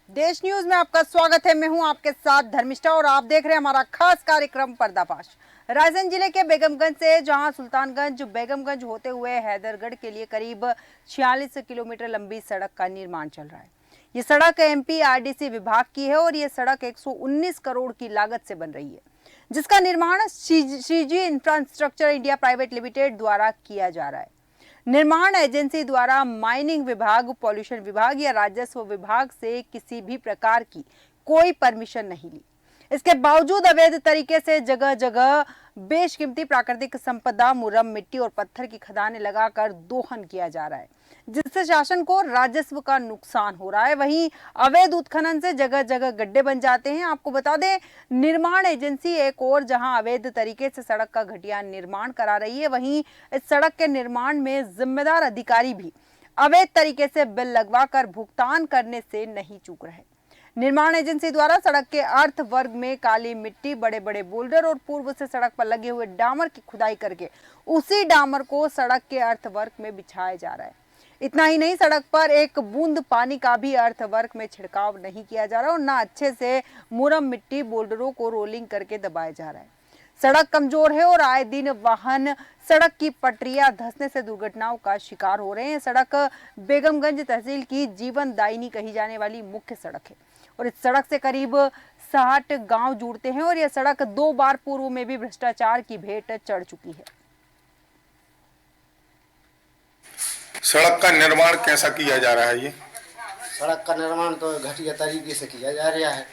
देश न्यूज में आपका स्वागत है। मैं हूं आपके साथ धर्मिष्ठा और आप देख रहे हैं हमारा खास कार्यक्रम पर्दाफाश। रायसेन जिले के बेगमगंज से जहां सुल्तानगंज बेगमगंज होते हुए हैदरगढ़ के लिए करीब 46 किलोमीटर लंबी सड़क का निर्माण चल रहा है। ये सड़क एमपीआरडीसी विभाग की है और ये सड़क 119 करोड़ की लागत से बन रही है, जिसका निर्माण CG infrastructure India private limited द्वारा किया जा रहा है। निर्माण एजेंसी द्वारा माइनिंग विभाग, पॉल्यूशन विभाग या राजस्व विभाग से किसी भी प्रकार की कोई परमिशन नहीं ली। इसके बावजूद अवैध तरीके से जगह जगह बेशकीमती प्राकृतिक संपदा, मुरम, मिट्टी और पत्थर की खदानें लगाकर दोहन किया जा रहा है, जिससे शासन को राजस्व का नुकसान हो रहा है। वहीं अवैध उत्खनन से जगह जगह गड्ढे बन जाते हैं। आपको बता दें, निर्माण एजेंसी एक और जहां अवैध तरीके से सड़क का घटिया निर्माण करा रही है, वहीं इस सड़क के निर्माण में जिम्मेदार अधिकारी भी अवैध तरीके से बिल लगवाकर भुगतान करने से नहीं चूक रहे। निर्माण एजेंसी द्वारा सड़क के अर्थ वर्ग में काली मिट्टी, बड़े बड़े बोल्डर और पूर्व से सड़क पर लगे हुए डामर की खुदाई करके उसी डामर को सड़क के अर्थ वर्ग में बिछाया जा रहा है। इतना ही नहीं, सड़क पर एक बूंद पानी का भी अर्थ वर्ग में छिड़काव नहीं किया जा रहा और न अच्छे से मुरम, मिट्टी, बोल्डरों को रोलिंग करके दबाया जा रहा है। सड़क कमजोर है और आए दिन वाहन सड़क की पटरियां धंसने से दुर्घटनाओं का शिकार हो रहे हैं। सड़क बेगमगंज तहसील की जीवनदायिनी कही जाने वाली मुख्य सड़क है और इस सड़क से करीब 60 गांव जुड़ते हैं और यह सड़क 2 बार पूर्व में भी भ्रष्टाचार की भेंट चढ़ चुकी है। सड़क का निर्माण कैसा किया जा रहा है? ये सड़क का निर्माण तो घटिया तरीके से किया जा रहा है,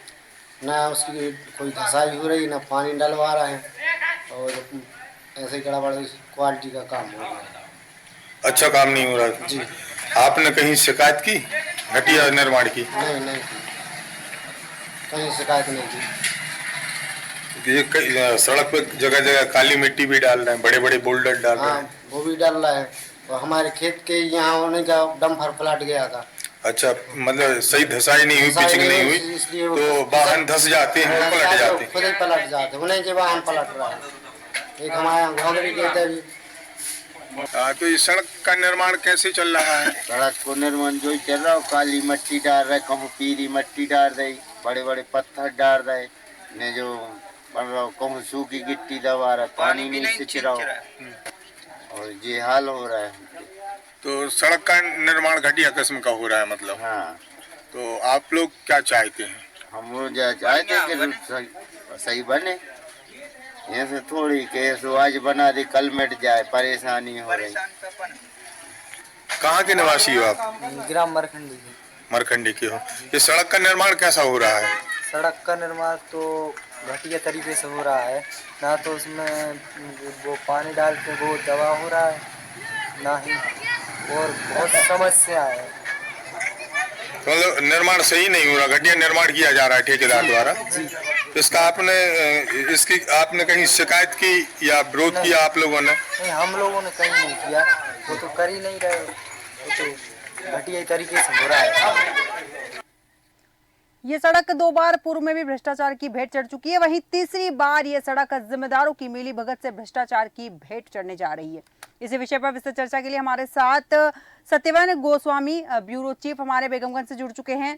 ना उसकी कोई धसाई हो रही, ना पानी डलवा रहा है और ऐसे गड़बड़ क्वालिटी का काम हो रहा है। अच्छा काम नहीं हो रहा जी। आपने कहीं शिकायत की घटिया निर्माण की? नहीं की, कहीं शिकायत नहीं की। ये सड़क पे जगह जगह काली मिट्टी भी डाल रहे हैं, बड़े बड़े बोल्डर डाल रहे हैं। हाँ, वो भी डाल रहा है और हमारे खेत के यहाँ होने का डंपर पलट गया था। अच्छा, मतलब सही धसाई नहीं हुई, पिचिंग नहीं हुई, तो वाहन धस जाते हैं, पलट जाते हैं। खुद ही पलट जाते, उन्हीं के वाहन पलट रहा है। एक हमारे यहाँ घोंगरी कहते भी। तो ये सड़क का निर्माण कैसे चल रहा है? सड़क को निर्माण जो ही चल रहा है, काली मिट्टी डाल रहे, कहूँ पीली मिट्टी डाल रही, बड़े बड़े पत्थर डाल रहे, ने जो बन रहा कहूँ सूखी गिट्टी दबा रहा, पानी नहीं सिंच रहा और ये हाल हो रहा है। तो सड़क का निर्माण घटिया किस्म का हो रहा है मतलब। हाँ, तो आप लोग क्या चाहते हैं? हम लोग चाहते हैं कि सही बने, ऐसे थोड़ी कैसे आज बना दे कल मिट जाए, परेशानी हो रही। कहाँ के निवासी हो आप? ग्राम मरखंडी। मरखंडी के हो। ये सड़क का निर्माण कैसा हो रहा है? सड़क का निर्माण तो घटिया तरीके से हो रहा है, ना तो उसमें वो पानी डाल के वो दवा हो रहा है, ना ही और बहुत समस्या है। मतलब निर्माण सही नहीं हो रहा, घटिया निर्माण किया जा रहा है ठेकेदार द्वारा। इसका आपने कहीं शिकायत की या विरोध किया आप लोगों ने? नहीं, हम लोगों ने कहीं नहीं किया, वो तो कर ही नहीं रहे, वो तो घटिया तरीके से हो रहा है। ये सड़क 2 बार पूर्व में भी भ्रष्टाचार की भेंट चढ़ चुकी है, वहीं तीसरी बार ये सड़क जिम्मेदारों की मिली भगत से भ्रष्टाचार की भेंट चढ़ने जा रही है। इसी विषय पर विस्तृत चर्चा के लिए हमारे साथ सत्यवन गोस्वामी, ब्यूरो चीफ, हमारे बेगमगंज से जुड़ चुके हैं।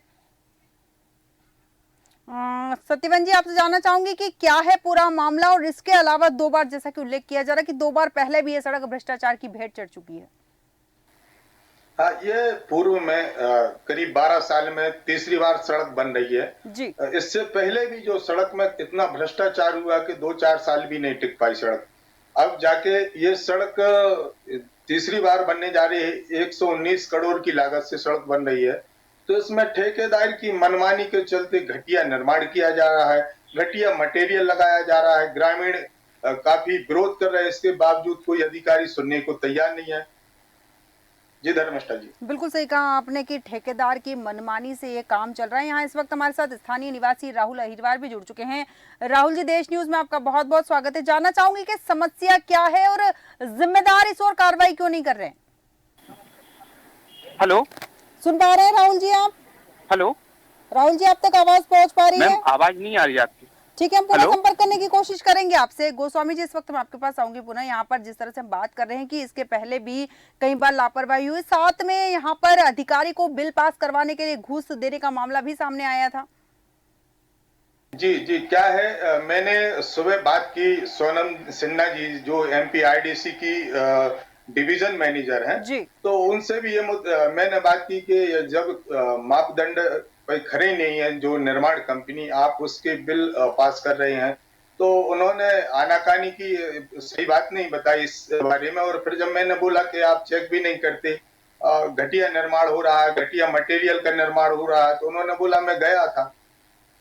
सत्यवन जी, आपसे जानना चाहूंगी कि क्या है पूरा मामला और इसके अलावा 2 बार, जैसा कि उल्लेख किया जा रहा है कि 2 बार पहले भी ये सड़क भ्रष्टाचार की भेंट चढ़ चुकी है। हाँ, ये पूर्व में करीब 12 साल में तीसरी बार सड़क बन रही है जी। इससे पहले भी जो सड़क में इतना भ्रष्टाचार हुआ कि 2-4 साल भी नहीं टिक पाई सड़क। अब जाके ये सड़क तीसरी बार बनने जा रही है। 119 करोड़ की लागत से सड़क बन रही है, तो इसमें ठेकेदार की मनमानी के चलते घटिया निर्माण किया जा रहा है, घटिया मटेरियल लगाया जा रहा है। ग्रामीण काफी विरोध कर रहे हैं, इसके बावजूद कोई अधिकारी सुनने को तैयार नहीं है। जी धर्मिष्ठा जी, बिल्कुल सही कहा आपने कि ठेकेदार की मनमानी से ये काम चल रहा है। यहाँ इस वक्त हमारे साथ स्थानीय निवासी राहुल अहिरवार भी जुड़ चुके हैं। राहुल जी, देश न्यूज में आपका बहुत बहुत स्वागत है। जानना चाहूंगी कि समस्या क्या है और जिम्मेदार इस ओर कार्रवाई क्यों नहीं कर रहे हैं? हेलो, सुन पा रहे हैं राहुल जी आप? हेलो राहुल जी, आप तक आवाज पहुंच पा रही है? मैम, आवाज नहीं आ रही आपकी। ठीक है, हम पुनः हेलो? संपर्क करने की कोशिश करेंगे आपसे। गोस्वामी जी, इस वक्त मैं आपके पास आऊंगी पुनः। यहाँ पर जिस तरह से हम बात कर रहे हैं कि इसके पहले भी कई बार लापरवाही हुई, साथ में यहाँ पर अधिकारी को बिल पास करवाने के लिए घूस देने का मामला भी सामने आया था। जी जी, क्या है, मैंने सुबह बात की सोनम सिन्हा जी जो एमपीआईडीसी की डिवीजन मैनेजर हैं, जी। तो उनसे भी मैंने बात की कि जब मापदंड कोई खरे नहीं है, जो निर्माण कंपनी आप उसके बिल पास कर रहे हैं, तो उन्होंने आनाकानी की, सही बात नहीं बताई इस बारे में। और फिर जब मैंने बोला कि आप चेक भी नहीं करते, घटिया निर्माण हो रहा है, घटिया मटेरियल का निर्माण हो रहा है, तो उन्होंने बोला मैं गया था,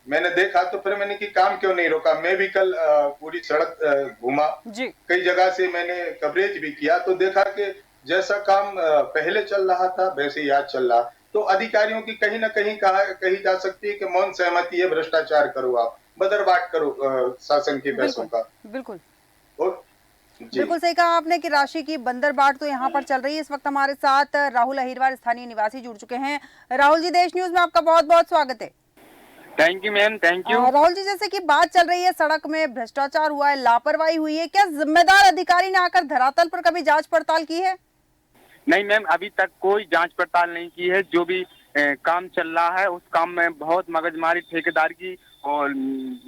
मैंने देखा, तो फिर मैंने कि काम क्यों नहीं रोका। मैं भी कल पूरी सड़क घूमा, जी। कई जगह से मैंने कवरेज भी किया, तो देखा कि जैसा काम पहले चल रहा था वैसे ही आज चल रहा। तो अधिकारियों की कहीं ना कहीं कही जा सकती है कि मौन सहमति है, भ्रष्टाचार करो, आप बदरबाट करो शासन के पैसों बिल्कुल का। बिल्कुल और जी, बिल्कुल सही कहा आपने कि राशि की बंदरबाट तो यहाँ पर चल रही है। इस वक्त हमारे साथ राहुल अहिरवार, स्थानीय निवासी, जुड़ चुके हैं। राहुल जी, देश न्यूज में आपका बहुत बहुत स्वागत है। Thank you ma'am, thank you. Rahul ji, जैसे कि बात चल रही है, सड़क में भ्रष्टाचार हुआ है, लापरवाही हुई है, क्या जिम्मेदार अधिकारी ने आकर धरातल पर कभी जांच पड़ताल की है? नहीं मैम, अभी तक कोई जांच पड़ताल नहीं की है। जो भी काम चल रहा है उस काम में बहुत मगजमारी ठेकेदार की और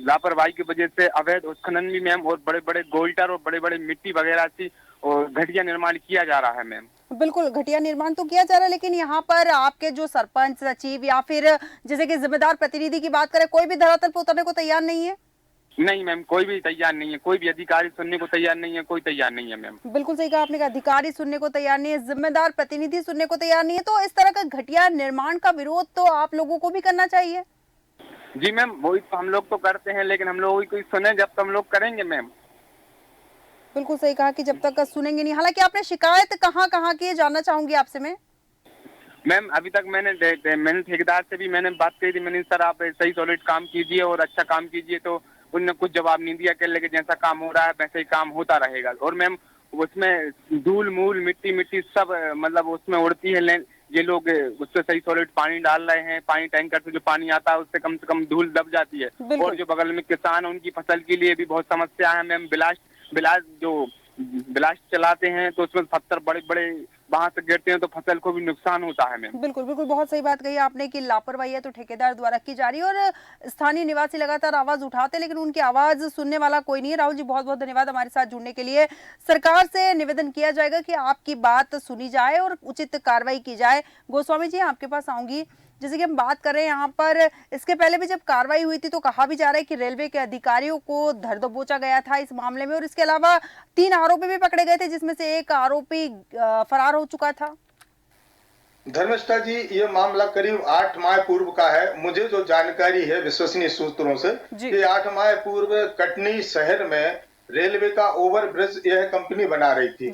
लापरवाही की वजह से अवैध उत्खनन भी मैम, और बड़े बड़े गोल्टर और बड़े बड़े मिट्टी वगैरह की और घटिया निर्माण किया जा रहा है मैम। बिल्कुल घटिया निर्माण तो किया जा रहा है, लेकिन यहाँ पर आपके जो सरपंच, सचिव या फिर जैसे कि जिम्मेदार प्रतिनिधि की बात करें, कोई भी धरातल पर उतरने को तैयार नहीं है? नहीं मैम, कोई भी तैयार नहीं है, कोई भी अधिकारी सुनने को तैयार नहीं है, कोई तैयार नहीं है मैम। बिल्कुल सही कहा आपने, अधिकारी सुनने को तैयार नहीं है, जिम्मेदार प्रतिनिधि सुनने को तैयार नहीं है। तो इस तरह का घटिया निर्माण का विरोध तो आप लोगों को भी करना चाहिए। जी मैम, वही तो हम लोग तो करते हैं, लेकिन हम लोग कोई सुने जब तक हम लोग करेंगे मैम। बिल्कुल सही कहा कि जब तक सुनेंगे नहीं। हालांकि आपने शिकायत कहाँ कहाँ की है, जानना चाहूंगी आपसे मैं। मैम अभी तक मैंने ठेकेदार से भी मैंने बात करी थी, मैंने सर आप सही सॉलिड काम कीजिए और अच्छा काम कीजिए, तो उनने कुछ जवाब नहीं दिया। कह लेके जैसा काम हो रहा है वैसे ही काम होता रहेगा। और मैम उसमें धूल मूल मिट्टी सब मतलब उसमें उड़ती है। ये लोग उससे सही सॉलिड पानी डाल रहे हैं, पानी टैंकर से जो पानी आता है उससे कम से कम धूल दब जाती है। और जो बगल में किसान है उनकी फसल के लिए भी बहुत समस्या है मैम। ब्लास्ट चलाते हैं तो उसमें पत्थर बड़े बड़े वहां से गिरते हैं तो फसल को भी नुकसान होता है मैम। बिल्कुल बिल्कुल, बहुत सही बात कही आपने कि लापरवाही है तो ठेकेदार द्वारा की जा रही है और स्थानीय निवासी लगातार आवाज उठाते, लेकिन उनकी आवाज सुनने वाला कोई नहीं है। राहुल जी, बहुत बहुत धन्यवाद हमारे साथ जुड़ने के लिए। सरकार से निवेदन किया जाएगा कि आपकी बात सुनी जाए और उचित कार्रवाई की जाए। गोस्वामी जी, आपके पास आऊंगी। जैसे कि हम बात कर रहे हैं यहाँ पर, इसके पहले भी जब कार्रवाई हुई थी तो कहा भी जा रहा है कि रेलवे के अधिकारियों को धर दबोचा गया था इस मामले में, और इसके अलावा 3 आरोपी भी पकड़े गए थे, जिसमें से एक आरोपी फरार हो चुका था। धर्मिष्ठा जी, ये मामला करीब 8 माह पूर्व का है। मुझे जो जानकारी है विश्वसनीय सूत्रों से कि 8 माह पूर्व कटनी शहर में रेलवे का ओवरब्रिज यह कंपनी बना रही थी,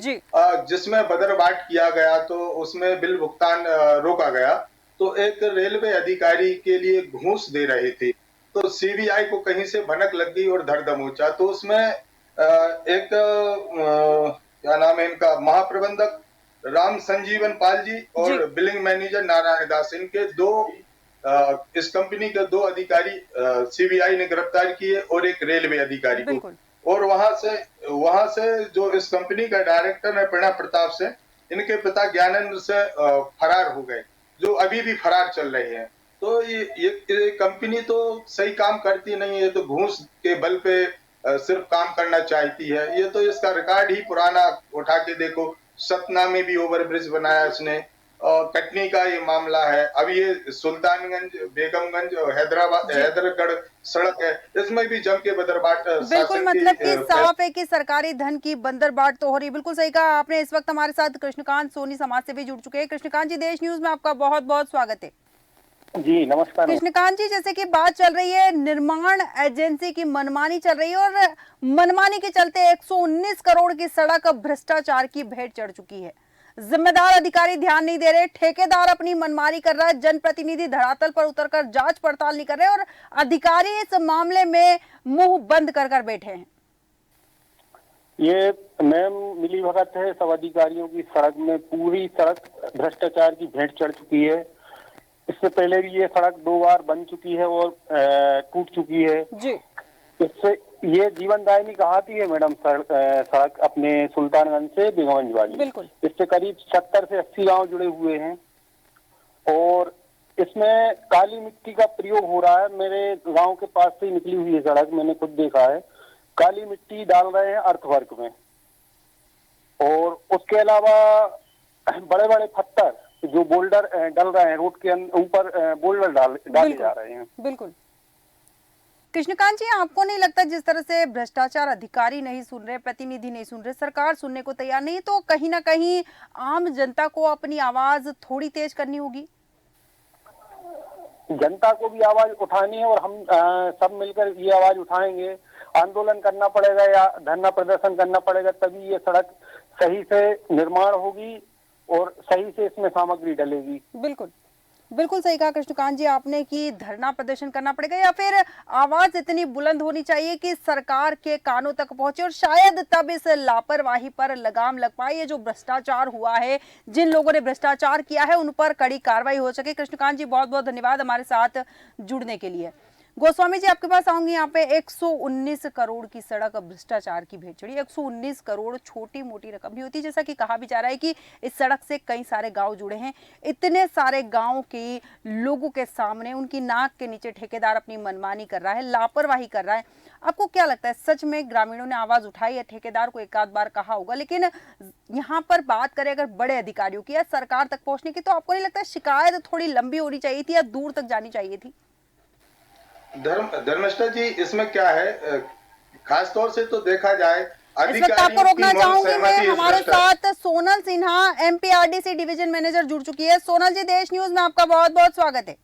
जिसमें बदरबाट किया गया, तो उसमें बिल भुगतान रोका गया। तो एक रेलवे अधिकारी के लिए घूस दे रहे थे, तो सीबीआई को कहीं से भनक लग गई और धर दबोचा। तो उसमें एक क्या नाम है इनका, महाप्रबंधक राम संजीवन पाल जी और बिलिंग मैनेजर नारायण दास, इनके इस कंपनी के 2 अधिकारी सीबीआई ने गिरफ्तार किए और एक रेलवे अधिकारी को। और वहां से जो इस कंपनी का डायरेक्टर है प्रणव प्रताप से, इनके पिता ज्ञानेंद्र से फरार हो गए, जो अभी भी फरार चल रहे हैं। तो ये कंपनी तो सही काम करती नहीं है, तो घूस के बल पे सिर्फ काम करना चाहती है। ये तो इसका रिकॉर्ड ही पुराना उठा के देखो, सतना में भी ओवरब्रिज बनाया इसने, और कटनी का ये मामला है, अब ये सुल्तानगंज, बेगमगंज और हैदरगढ़ सड़क है, इसमें भी जम के बदरबाट। बिल्कुल, मतलब कि साफ है कि सरकारी धन की बंदरबाट तो हो रही है। बिल्कुल सही कहा आपने। इस वक्त हमारे साथ कृष्णकांत सोनी समाज से भी जुड़ चुके हैं। कृष्णकांत जी, देश न्यूज में आपका बहुत बहुत स्वागत है। जी नमस्कार। कृष्णकांत जी, जैसे कि बात चल रही है, निर्माण एजेंसी की मनमानी चल रही है और मनमानी के चलते 119 करोड़ की सड़क भ्रष्टाचार की भेंट चढ़ चुकी है। जिम्मेदार अधिकारी ध्यान नहीं दे रहे, ठेकेदार अपनी मनमानी कर रहा है, जनप्रतिनिधि धरातल पर उतरकर जांच पड़ताल नहीं कर रहे और अधिकारी इस मामले में मुंह बंद कर बैठे हैं। ये मैम मिली भगत है सब अधिकारियों की। सड़क में पूरी सड़क भ्रष्टाचार की भेंट चढ़ चुकी है। इससे पहले भी ये सड़क 2 बार बन चुकी है और टूट चुकी है जी। इससे ये जीवनदायिनी कहाती है मैडम, सड़क अपने सुल्तानगंज से बेगमगंज वाली। बिल्कुल। इससे करीब 70 से 80 गांव जुड़े हुए हैं और इसमें काली मिट्टी का प्रयोग हो रहा है। मेरे गांव के पास से ही निकली हुई है सड़क, मैंने खुद देखा है। काली मिट्टी डाल रहे हैं अर्थवर्क में और उसके अलावा बड़े बड़े पत्थर जो बोल्डर डल रहे हैं रोड के ऊपर, बोल्डर डाले जा रहे हैं। बिल्कुल। कृष्णकांत जी, आपको नहीं लगता जिस तरह से भ्रष्टाचार अधिकारी नहीं सुन रहे, प्रतिनिधि नहीं सुन रहे, सरकार सुनने को तैयार नहीं, तो कहीं ना कहीं आम जनता को अपनी आवाज थोड़ी तेज करनी होगी? जनता को भी आवाज उठानी है और हम सब मिलकर ये आवाज उठाएंगे। आंदोलन करना पड़ेगा या धरना प्रदर्शन करना पड़ेगा, तभी ये सड़क सही से निर्माण होगी और सही से इसमें सामग्री डलेगी। बिल्कुल, बिल्कुल सही कहा कृष्णकांत जी आपने कि धरना प्रदर्शन करना पड़ेगा या फिर आवाज इतनी बुलंद होनी चाहिए कि सरकार के कानों तक पहुंचे और शायद तब इस लापरवाही पर लगाम लग पाए। ये जो भ्रष्टाचार हुआ है, जिन लोगों ने भ्रष्टाचार किया है, उन पर कड़ी कार्रवाई हो सके। कृष्णकांत जी, बहुत बहुत धन्यवाद हमारे साथ जुड़ने के लिए। गोस्वामी जी, आपके पास आऊंगी। यहाँ पे 119 करोड़ की सड़क भ्रष्टाचार की भेंट चढ़ी। 119 करोड़ छोटी मोटी रकम नहीं होती, जैसा कि कहा भी जा रहा है कि इस सड़क से कई सारे गांव जुड़े हैं। इतने सारे गांव के लोगों के सामने, उनकी नाक के नीचे ठेकेदार अपनी मनमानी कर रहा है, लापरवाही कर रहा है। आपको क्या लगता है, सच में ग्रामीणों ने आवाज उठाई है? ठेकेदार को एक आध बार कहा होगा, लेकिन यहाँ पर बात करें अगर बड़े अधिकारियों की या सरकार तक पहुंचने की, तो आपको नहीं लगता शिकायत थोड़ी लंबी होनी चाहिए थी या दूर तक जानी चाहिए थी? धर्मेष्ठा जी, इसमें क्या है, खास तौर से तो देखा जाए, इस वक्त आपको रोकना चाहूंगी मैं। हमारे साथ Sonal Sinha, MPRDC division manager जुड़ चुकी है। सोनल जी, देश न्यूज में आपका बहुत बहुत स्वागत है।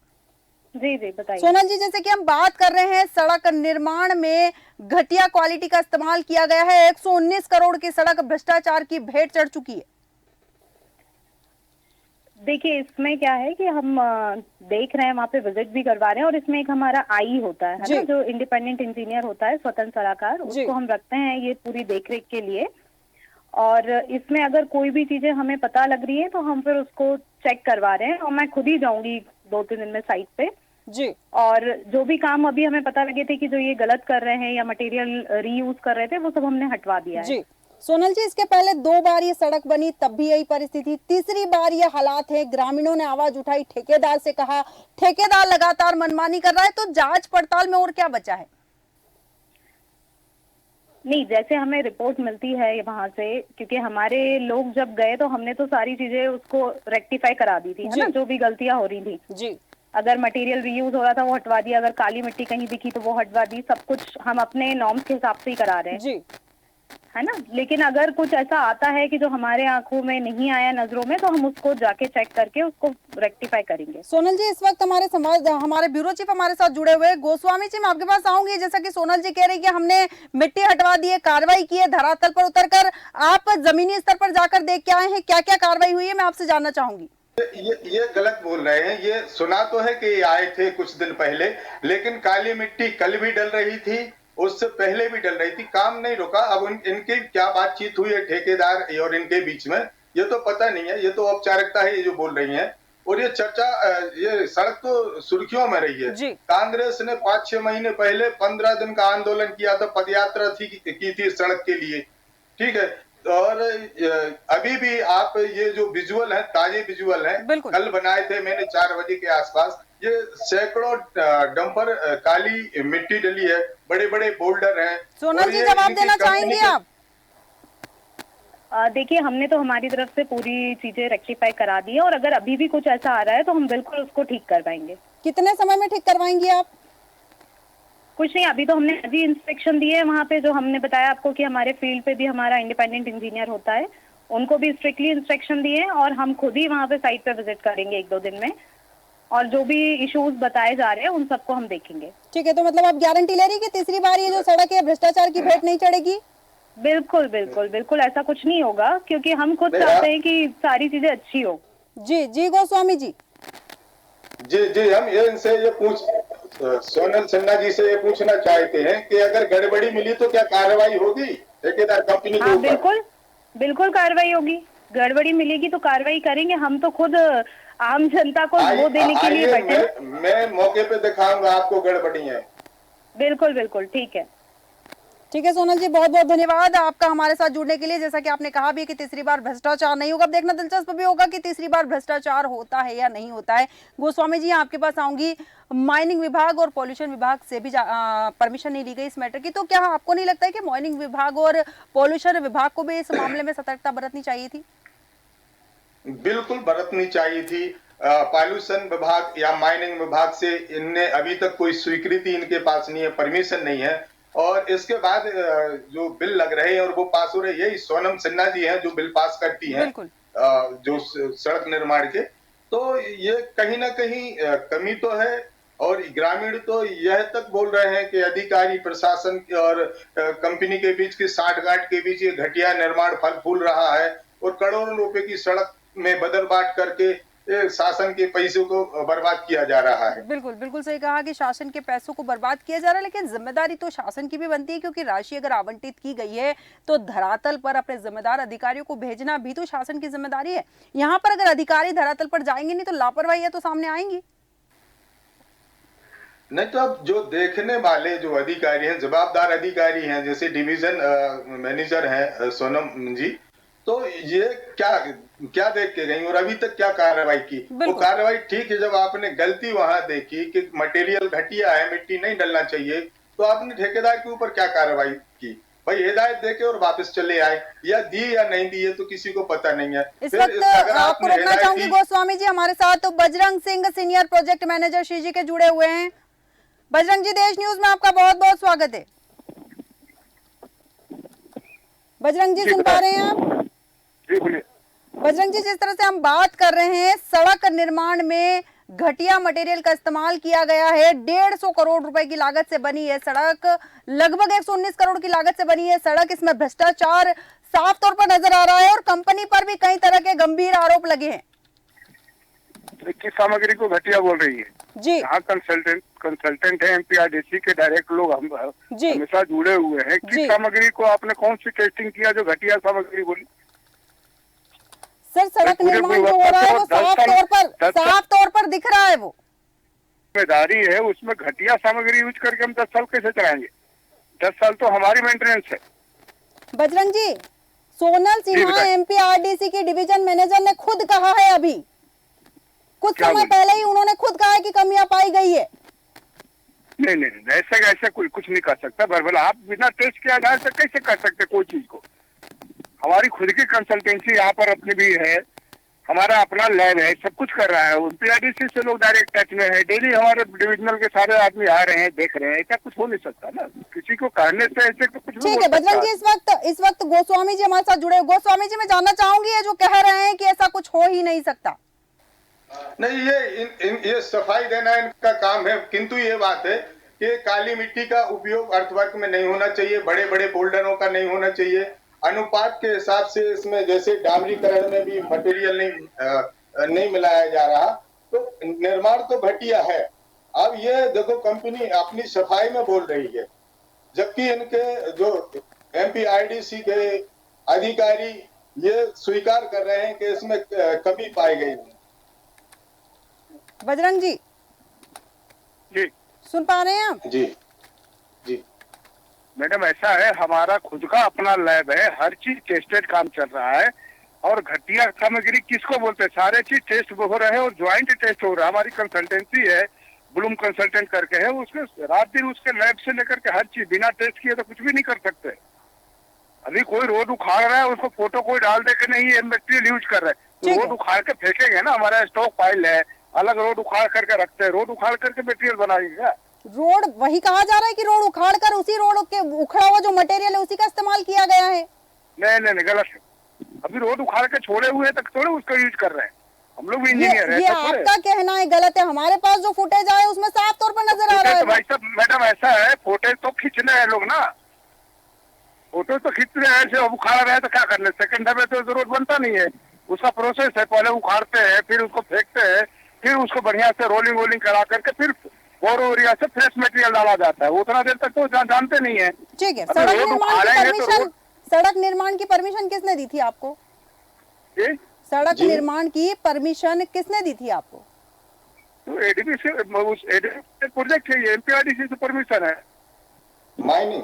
जी जी, बताइए। सोनल जी, जैसे कि हम बात कर रहे हैं, सड़क निर्माण में घटिया क्वालिटी का इस्तेमाल किया गया है। 119 करोड़ की सड़क भ्रष्टाचार की भेंट चढ़ चुकी है। देखिए, इसमें क्या है कि हम देख रहे हैं, वहाँ पे विजिट भी करवा रहे हैं और इसमें एक हमारा आई होता है ना, जो इंडिपेंडेंट इंजीनियर होता है, स्वतंत्र सलाहकार, उसको हम रखते हैं ये पूरी देखरेख के लिए। और इसमें अगर कोई भी चीजें हमें पता लग रही है तो हम फिर उसको चेक करवा रहे हैं और मैं खुद ही जाऊंगी 2-3 दिन में साइट पे जी। और जो भी काम अभी हमें पता लगे थे कि जो ये गलत कर रहे हैं या मटेरियल रीयूज कर रहे थे, वो सब हमने हटवा दिया है। जी। सोनल जी, इसके पहले 2 बार ये सड़क बनी, तब भी यही परिस्थिति। तीसरी बार ये हालात है, ग्रामीणों ने आवाज उठाई, ठेकेदार से कहा, ठेकेदार लगातार मनमानी कर रहा है, तो जांच पड़ताल में और क्या बचा है? नहीं, जैसे हमें रिपोर्ट मिलती है वहां से, क्योंकि हमारे लोग जब गए तो हमने तो सारी चीजें उसको रेक्टिफाई करा दी थी, है ना, जो भी गलतियां हो रही थी जी। अगर मटेरियल रीयूज हो रहा था वो हटवा दिया, अगर काली मिट्टी कहीं दिखी तो वो हटवा दी, सब कुछ हम अपने नॉर्म्स के हिसाब से ही करा रहे हैं जी, है ना। लेकिन अगर कुछ ऐसा आता है कि जो हमारे आंखों में नहीं आया, नजरों में, तो हम उसको जाके चेक करके उसको रेक्टिफाई करेंगे। सोनल जी, इस वक्त हमारे ब्यूरो चीफ हमारे साथ जुड़े हुए। गोस्वामी जी, मैं आपके पास आऊंगी। जैसा कि सोनल जी कह रही है कि हमने मिट्टी हटवा दी है, कार्रवाई की है, धरातल पर उतरकर आप जमीनी स्तर पर जाकर देख के आए हैं, क्या क्या कार्रवाई हुई है, मैं आपसे जानना चाहूंगी। ये गलत बोल रहे हैं। ये सुना तो है कि आए थे कुछ दिन पहले, लेकिन काली मिट्टी कल भी डल रही थी, उससे पहले भी डल रही थी, काम नहीं रुका। अब इनकी क्या बातचीत हुई है ठेकेदार और इनके बीच में, ये तो पता नहीं है। ये तो औपचारिकता है, ये जो बोल रही हैं। और ये चर्चा, ये सड़क तो सुर्खियों में रही है। कांग्रेस ने 5-6 महीने पहले 15 दिन का आंदोलन किया था, पदयात्रा की थी सड़क के लिए, ठीक है। और अभी भी आप ये जो विजुअल है, ताजे विजुअल है, कल बनाए थे मैंने 4 बजे के आसपास, ये सैकड़ों डंपर काली मिट्टी डली है, बड़े बड़े बोल्डर हैं। सोनल जी, जवाब देना चाहेंगे आप? देखिए, हमने तो हमारी तरफ से पूरी चीजें रेक्टिफाई करा दी है और अगर अभी भी कुछ ऐसा आ रहा है तो हम बिल्कुल उसको ठीक करवाएंगे। कितने समय में ठीक करवाएंगे आप? कुछ नहीं, अभी तो हमने अभी इंस्पेक्शन दिए है वहाँ पे, जो हमने बताया आपको कि हमारे फील्ड पे भी हमारा इंडिपेंडेंट इंजीनियर होता है, उनको भी स्ट्रिक्टली इंस्पेक्शन दिए हैं और हम खुद ही वहाँ पे साइट पे विजिट करेंगे 1-2 दिन में और जो भी इश्यूज बताए जा रहे हैं उन सबको हम देखेंगे। ठीक है, तो मतलब आप गारंटी ले रही है कि तीसरी बार ये जो सड़क है भ्रष्टाचार की भेंट नहीं चढ़ेगी? बिल्कुल बिल्कुल बिल्कुल, ऐसा कुछ नहीं होगा, क्योंकि हम खुद चाहते हैं कि सारी चीजें अच्छी हो। जी जी गोस्वामी जी। जी, हम इनसे ये सोनल सिन्हा जी से ये पूछना चाहते हैं कि अगर गड़बड़ी मिली तो क्या कार्रवाई होगी ठेकेदार कंपनी के ऊपर? बिल्कुल बिल्कुल कार्रवाई होगी, गड़बड़ी मिलेगी तो कार्रवाई करेंगे। हम तो खुद आम जनता को वो देने के लिए बैठे। मैं मौके पे दिखाऊंगा आपको गड़बड़ी है। बिल्कुल बिल्कुल, ठीक है। ठीक है सोनल जी, बहुत बहुत धन्यवाद आपका हमारे साथ जुड़ने के लिए। जैसा कि आपने कहा भी कि तीसरी बार भ्रष्टाचार नहीं होगा, अब देखना दिलचस्प भी होगा कि तीसरी बार भ्रष्टाचार होता है या नहीं होता है। गोस्वामी जी आपके पास आऊंगी, माइनिंग विभाग और पॉल्यूशन विभाग से भी परमिशन नहीं ली गई इस मैटर की, तो क्या आपको नहीं लगता है कि माइनिंग विभाग और पॉल्यूशन विभाग को भी इस मामले में सतर्कता बरतनी चाहिए थी? बिल्कुल बरतनी चाहिए थी। पॉल्यूशन विभाग या माइनिंग विभाग से इनने अभी तक कोई स्वीकृति इनके पास नहीं है, परमिशन नहीं है। और इसके बाद जो बिल लग रहे हैं और वो पास हो रहे, यही सोनम सिन्हा जी हैं जो बिल पास करती हैं जो सड़क निर्माण के। तो ये कहीं ना कहीं कमी तो है। और ग्रामीण तो यह तक बोल रहे हैं कि अधिकारी प्रशासन और कंपनी के बीच की साठगांठ के बीच ये घटिया निर्माण फल फूल रहा है और करोड़ों रुपए की सड़क में बदल बाट करके शासन के पैसों को बर्बाद किया जा रहा है। बिल्कुल बिल्कुल सही कहा कि शासन के पैसों को बर्बाद किया जा रहा है, लेकिन जिम्मेदारी तो शासन की भी बनती है, क्योंकि राशि अगर आवंटित की गई है तो धरातल पर अपने जिम्मेदार अधिकारियों को भेजना भी तो शासन की जिम्मेदारी है। यहाँ पर अगर अधिकारी धरातल पर जाएंगे नहीं तो लापरवाही तो सामने आएंगी। नहीं तो अब जो देखने वाले जो अधिकारी हैं, जवाबदार अधिकारी हैं, जैसे डिवीजन मैनेजर हैं सोनम जी, तो ये क्या देख के गई और अभी तक क्या कार्रवाई की? वो कार्रवाई ठीक है, जब आपने गलती वहां देखी कि मटेरियल घटिया है, मिट्टी नहीं डलना चाहिए, तो आपने ठेकेदार के ऊपर क्या कार्रवाई की? भाई हिदायत देके और वापस चले आए, या दी या नहीं दी है तो किसी को पता नहीं है। इस वक्त आपको रोकना चाहूंगी गोस्वामी जी, हमारे साथ तो Bajrang Singh senior project manager Shri ji के जुड़े हुए हैं। बजरंग जी, देश न्यूज में आपका बहुत बहुत स्वागत है। बजरंग जी सुन पा रहे हैं आप? बजरंग जी, जिस तरह से हम बात कर रहे हैं, सड़क निर्माण में घटिया मटेरियल का इस्तेमाल किया गया है। 150 करोड़ रुपए की लागत से बनी है सड़क, लगभग 119 करोड़ की लागत से बनी है सड़क। इसमें भ्रष्टाचार साफ तौर पर नजर आ रहा है और कंपनी पर भी कई तरह के गंभीर आरोप लगे हैं। किस सामग्री को घटिया बोल रही है जी? हाँ, कंसल्टेंट है एमपीआरडीसी के, डायरेक्ट लोग हम हमेशा जुड़े हुए हैं। किस सामग्री को आपने कौन सी टेस्टिंग किया जो घटिया सामग्री बोली? सर, सड़क निर्माण जो हो रहा है वो साफ तौर पर दिख रहा है। वो जिम्मेदारी है, उसमें घटिया सामग्री यूज करके हम 10 साल कैसे चलाएंगे? 10 साल तो हमारी मेंटेनेंस है। बजरंग जी, सोनल सिन्हा एमपीआरडीसी के डिवीजन मैनेजर ने खुद कहा है, अभी कुछ समय पहले ही उन्होंने खुद कहा है कि कमियां पाई गई है। नहीं, ऐसा कुछ नहीं कर सकता। बरबल आप बिना टेस्ट के आधार से कैसे कर सकते कोई चीज को? हमारी खुद की कंसल्टेंसी यहाँ पर अपनी भी है, हमारा अपना लैब है, सब कुछ कर रहा है। एमपीआरडीसी से लोग डायरेक्ट टच में है, डेली हमारे डिविजनल के सारे आदमी आ रहे हैं, देख रहे हैं। ऐसा कुछ हो नहीं सकता ना, किसी को कहने से ऐसे तो कुछ। ठीक है बजरंग जी, इस वक्त गोस्वामी जी हमारे साथ जुड़े। गोस्वामी जी, मैं जानना चाहूंगी, ये जो कह रहे हैं कि ऐसा कुछ हो ही नहीं सकता। नहीं, ये सफाई देना इनका काम है, किंतु ये बात है कि काली मिट्टी का उपयोग अर्थवर्क में नहीं होना चाहिए, बड़े बड़े बोल्डरों का नहीं होना चाहिए। अनुपात के हिसाब से इसमें जैसे डामरीकरण में भी मटेरियल नहीं मिलाया जा रहा, तो निर्माण तो घटिया है। अब ये देखो, कंपनी अपनी सफाई में बोल रही है, जबकि इनके जो एमपीआरडीसी के अधिकारी ये स्वीकार कर रहे हैं कि इसमें कमी पाई गई। बजरंग जी सुन पा रहे हैं आप? जी मैडम, ऐसा है, हमारा खुद का अपना लैब है, हर चीज टेस्टेड काम चल रहा है। और घटिया सामग्री किसको बोलते हैं? सारे चीज टेस्ट हो रहे हैं और ज्वाइंट टेस्ट हो रहा है। हमारी कंसल्टेंसी है, ब्लूम कंसल्टेंट करके है, उसके रात दिन उसके लैब से लेकर के हर चीज बिना टेस्ट किए तो कुछ भी नहीं कर सकते। अभी कोई रोड उखाड़ रहा है, उसको फोटो कोई डाल दे के नहीं मटेरियल यूज कर रहे हैं, तो रोड उखाड़ के फेंकेंगे ना? हमारा स्टॉक फाइल है, अलग रोड उखाड़ करके रखते हैं, रोड उखाड़ करके मटेरियल बनाएंगे। रोड वही कहा जा रहा है कि रोड उखाड़ कर उसी रोड के उखड़ा हुआ जो मटेरियल है उसी का इस्तेमाल किया गया है। नहीं, गलत है। अभी रोड उखाड़ के छोड़े हुए तक थोड़े उसका यूज कर रहे हैं, हम लोग भी इंजीनियर है। ये आपका कहना है गलत है, हमारे पास जो फुटेज आए उसमें साफ तौर पर नजर आ रहा है। भाई साहब, मैडम ऐसा है, फोटेज तो खींचने हैं लोग ना, फोटो तो खींच रहे हैं, ऐसे उखाड़ रहे हैं तो क्या करने? सेकंड में तो जरूरत बनता नहीं है, उसका प्रोसेस है। पहले उखाड़ते हैं, फिर उसको फेंकते हैं, फिर उसको बढ़िया से रोलिंग करा करके फिर और एरिया से फ्रेश मटेरियल डाला जाता है। उतना देर तक तो जानते नहीं है। ठीक है, सड़क निर्माण की परमिशन किसने दी थी आपको? सड़क निर्माण की परमिशन किसने दी थी आपको? तो एडीबी से, उस प्रोजेक्ट है, एमपीआरडीसी से परमिशन है। माइनिंग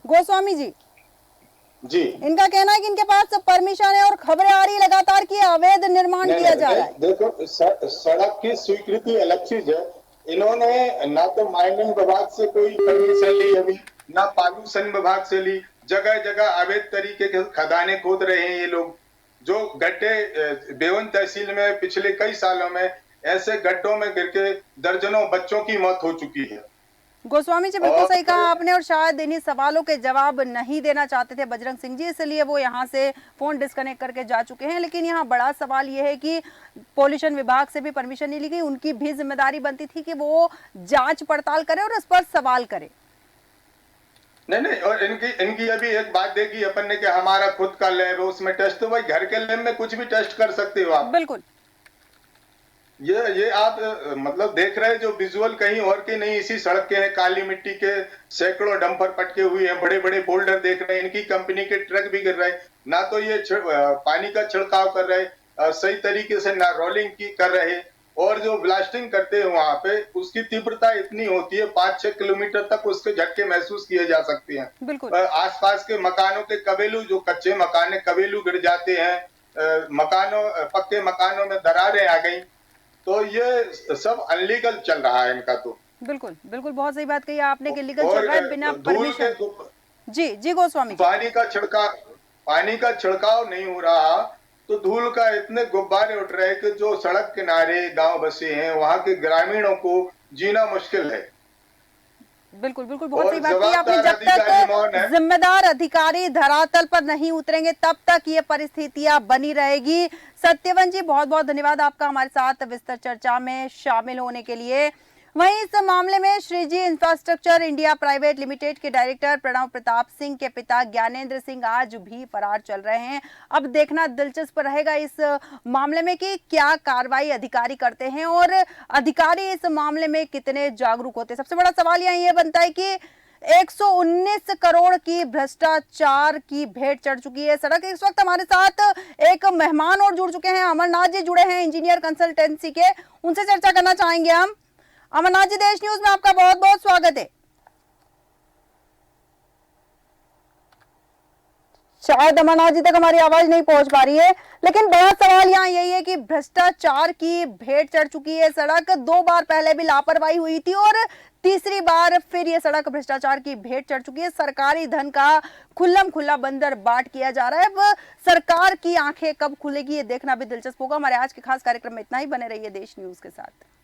गोस्वामी जी जी, इनका कहना है कि इनके पास परमिशन है और खबरें आ रही लगातार कि अवैध निर्माण किया जा रहा है। देखो, सड़क की स्वीकृति अलग चीज है। इन्होंने ना तो माइनिंग विभाग से कोई परमिशन ली अभी, ना पॉल्यूशन विभाग से ली। जगह जगह अवैध तरीके के खदानें खोद रहे हैं ये लोग। जो गड्ढे बेवन तहसील में पिछले कई सालों में ऐसे गड्ढों में गिर के दर्जनों बच्चों की मौत हो चुकी है। गोस्वामी जी बिल्कुल सही कहा आपने, और शायद इन्हीं सवालों के जवाब नहीं देना चाहते थे बजरंग सिंह जी, इसलिए वो यहाँ से फोन डिस्कनेक्ट करके जा चुके हैं। लेकिन यहाँ बड़ा सवाल ये है कि पॉल्यूशन विभाग से भी परमिशन नहीं ली गई, उनकी भी जिम्मेदारी बनती थी कि वो जांच पड़ताल करे और उस पर सवाल करे। नहीं, और इनकी अभी एक बात देखी अपन ने कि हमारा खुद का लैब है, उसमें टेस्ट। तो भाई घर के लैब में कुछ भी टेस्ट कर सकते हो आप। बिल्कुल, ये आप मतलब देख रहे हैं जो विजुअल कहीं और के नहीं, इसी सड़क के हैं। काली मिट्टी के सैकड़ों डंपर पटके हुए हैं, बड़े बड़े बोल्डर देख रहे हैं, इनकी कंपनी के ट्रक भी गिर रहे हैं। ना तो ये पानी का छिड़काव कर रहे सही तरीके से, ना रोलिंग कर रहे। और जो ब्लास्टिंग करते हैं वहां पे, उसकी तीव्रता इतनी होती है 5-6 किलोमीटर तक उसके झटके महसूस किए जा सकते हैं। बिल्कुल। आसपास के मकानों के कबेलू, जो कच्चे मकान है, कबेलू गिर जाते हैं। पक्के मकानों में दरारें आ गई। तो ये सब अनलीगल चल रहा है इनका। तो बिल्कुल बिल्कुल, बहुत सही बात कही आपने कि लीगल चल रहा है बिना परमिशन। जी गोस्वामी, पानी का छिड़काव नहीं हो रहा तो धूल का इतने गुब्बारे उठ रहे हैं कि जो सड़क किनारे गांव बसे हैं वहां के ग्रामीणों को जीना मुश्किल है। बिल्कुल बिल्कुल, बहुत सही बात की आपने। जब तक जिम्मेदार अधिकारी धरातल पर नहीं उतरेंगे तब तक ये परिस्थितियां बनी रहेगी। सत्यवन जी बहुत बहुत धन्यवाद आपका हमारे साथ विस्तार चर्चा में शामिल होने के लिए। वहीं इस मामले में Shreeji infrastructure India private limited के डायरेक्टर प्रणव प्रताप सिंह के पिता ज्ञानेंद्र सिंह आज भी फरार चल रहे हैं। अब देखना दिलचस्प रहेगा इस मामले में कि क्या कार्रवाई अधिकारी करते हैं और अधिकारी इस मामले में कितने जागरूक होते हैं। सबसे बड़ा सवाल यहाँ ये बनता है कि 119 करोड़ की भ्रष्टाचार की भेंट चढ़ चुकी है सड़क। इस वक्त हमारे साथ एक मेहमान और जुड़ चुके हैं, अमरनाथ जी जुड़े हैं इंजीनियर कंसल्टेंसी के, उनसे चर्चा करना चाहेंगे हम। अमरनाथ जी, देश न्यूज में आपका बहुत बहुत स्वागत है। शायद अमरनाथ जी तक हमारी आवाज नहीं पहुंच पा रही है, लेकिन बड़ा सवाल यहाँ यही है कि भ्रष्टाचार की भेंट चढ़ चुकी है सड़क। 2 बार पहले भी लापरवाही हुई थी और तीसरी बार फिर ये सड़क भ्रष्टाचार की भेंट चढ़ चुकी है। सरकारी धन का खुल्लम खुल्ला बंदर बाट किया जा रहा है। अब सरकार की आंखें कब खुलेगी ये देखना भी दिलचस्प होगा। हमारे आज के खास कार्यक्रम में इतना ही, बने रहिए देश न्यूज के साथ।